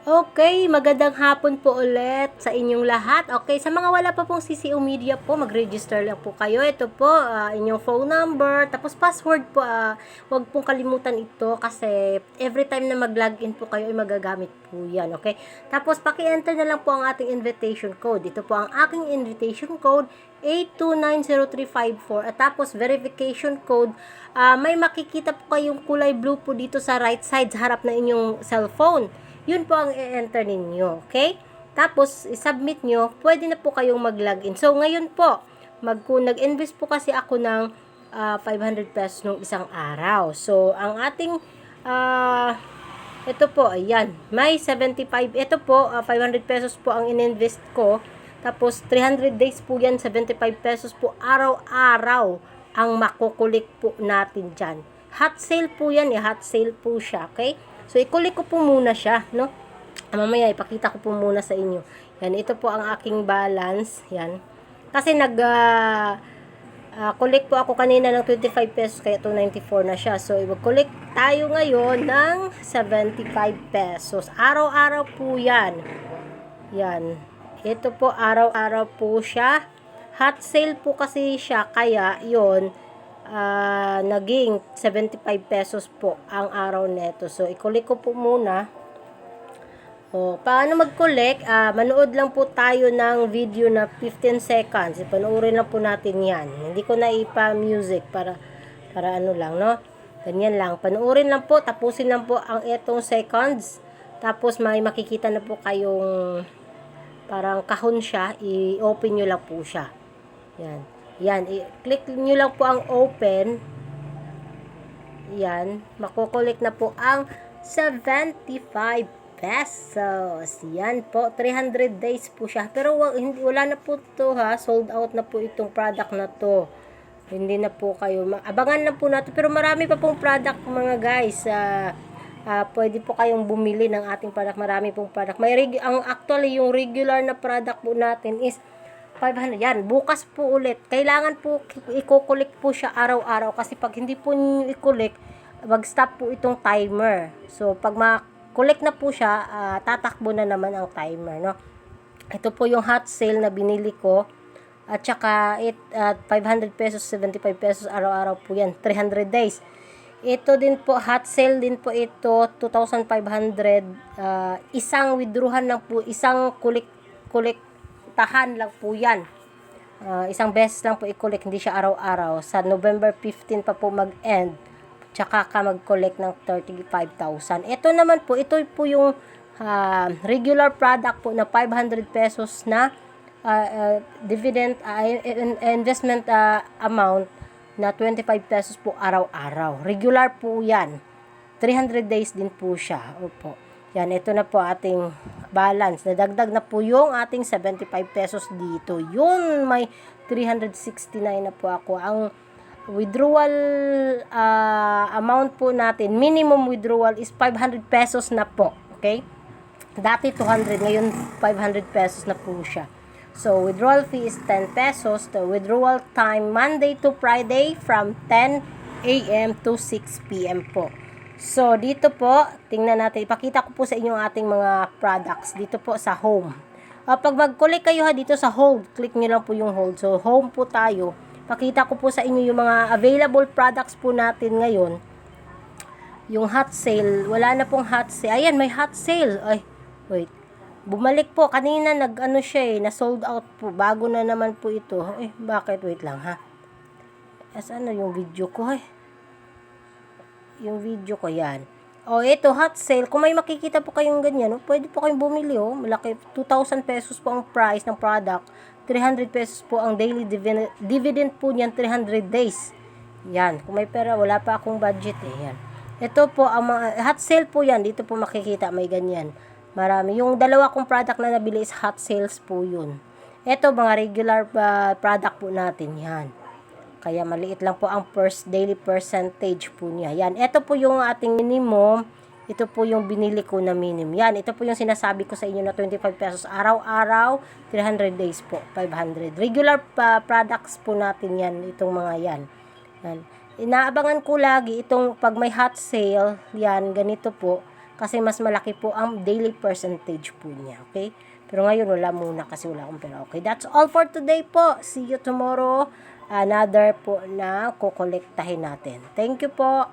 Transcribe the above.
Okay, magandang hapon po ulit sa inyong lahat. Okay, sa mga wala pa pong CCO Media po, mag-register lang po kayo. Ito po, inyong phone number, tapos password po. Huwag pong kalimutan ito kasi every time na mag-login po kayo ay magagamit po yan. Okay, tapos paki-enter na lang po ang ating invitation code. Ito po ang aking invitation code, 8290354. At tapos verification code, may makikita po kayong kulay blue po dito sa right side, sa harap na inyong cellphone. Yun po ang i-enter ninyo, okay? Tapos, i-submit nyo, pwede na po kayong mag-login. So, ngayon po, nag-invest po kasi ako ng 500 pesos nung isang araw. So, ang ating, ito po, ayan, may 75, ito po, 500 pesos po ang in-invest ko. Tapos, 300 days po yan, 75 pesos po, araw-araw ang makukulik po natin dyan. Hot sale po yan, hot sale po siya, okay? So, ikulik ko po muna siya, no? Mamaya, ipakita ko po muna sa inyo. Yan, ito po ang aking balance. Yan. Kasi kulik po ako kanina ng 25 pesos, kaya 294 na siya. So, i-kulik tayo ngayon ng 75 pesos. Araw-araw po yan. Yan. Ito po, araw-araw po siya. Hot sale po kasi siya, kaya yon naging 75 pesos po ang araw neto. So, i-collect ko po muna. Paano mag-collect? Manood lang po tayo ng video na 15 seconds. Ipanoorin lang po natin yan. Hindi ko na ipa-music para ano lang, no? Ganyan lang. Panoorin lang po. Tapusin lang po ang etong seconds. Tapos, may makikita na po kayong parang kahon siya. I-open nyo lang po siya. Yan. Yan, i-click nyo lang po ang open. Yan, makukulik na po ang 75 pesos. Yan po, 300 days po siya. Pero wala na po to ha, sold out na po itong product na to. Hindi na po kayo, abangan na po natin. Pero marami pa pong product mga guys. Pwede po kayong bumili ng ating product. Marami pong product. Actually, yung regular na product po natin is 500. Yan, bukas po ulit. Kailangan po i-collect po siya araw-araw kasi pag hindi po niyo i-collect, mag-stop po itong timer. So, pag ma-collect na po siya, tatakbo na naman ang timer, no? Ito po yung hot sale na binili ko. At saka 500 pesos, 75 pesos araw-araw po yan. 300 days. Ito din po, hot sale din po ito, 2,500. Isang withdrawhan lang po, isang collect tahan lang po yan. Isang beses lang po i-collect, hindi siya araw-araw. Sa November 15 pa po mag-end. Tsaka ka mag-collect ng 35,000. Ito naman po, ito po yung regular product po na 500 pesos na dividend investment amount na 25 pesos po araw-araw. Regular po yan. 300 days din po siya. Opo. Yan, ito na po ating balance. Nadagdag na po yung ating 75 pesos dito. Yun, may 369 na po ako. Ang withdrawal amount po natin, minimum withdrawal is 500 pesos na po. Okay? Dati 200, ngayon 500 pesos na po siya. So, withdrawal fee is 10 pesos. The withdrawal time, Monday to Friday from 10 a.m. to 6 p.m. po. So, dito po, tingnan natin. Ipakita ko po sa inyo ang ating mga products. Dito po sa home. Pag mag-collect kayo dito sa hold, click nyo lang po yung hold. So, home po tayo. Pakita ko po sa inyo yung mga available products po natin ngayon. Yung hot sale. Wala na pong hot sale. Ayan, may hot sale. Ay, wait. Bumalik po. Kanina nag-ano siya na-sold out po. Bago na naman po ito. Bakit? Wait lang ha. Ano yung video ko yung video ko yan. Ito, hot sale. Kung may makikita po kayong ganyan, pwede po kayong bumili, malaki. 2,000 pesos po ang price ng product. 300 pesos po ang daily dividend po niyan, 300 days. Yan. Kung may pera, wala pa akong budget yan. Ito po, ang mga hot sale po yan. Dito po makikita, may ganyan. Marami. Yung dalawa kong product na nabili is hot sales po yun. Ito, mga regular product po natin. Yan. Kaya maliit lang po ang daily percentage po niya. Yan. Ito po yung ating minimum. Ito po yung binili ko na minimum. Yan. Ito po yung sinasabi ko sa inyo na 25 pesos araw-araw. 300 days po. 500. Regular products po natin yan. Itong mga yan. Yan. Inaabangan ko lagi itong pag may hot sale. Yan. Ganito po. kasi mas malaki po ang daily percentage po niya, okay? Pero ngayon wala muna kasi wala akong pera. Okay, that's all for today po. See you tomorrow. Another po na kukolektahin natin. Thank you po.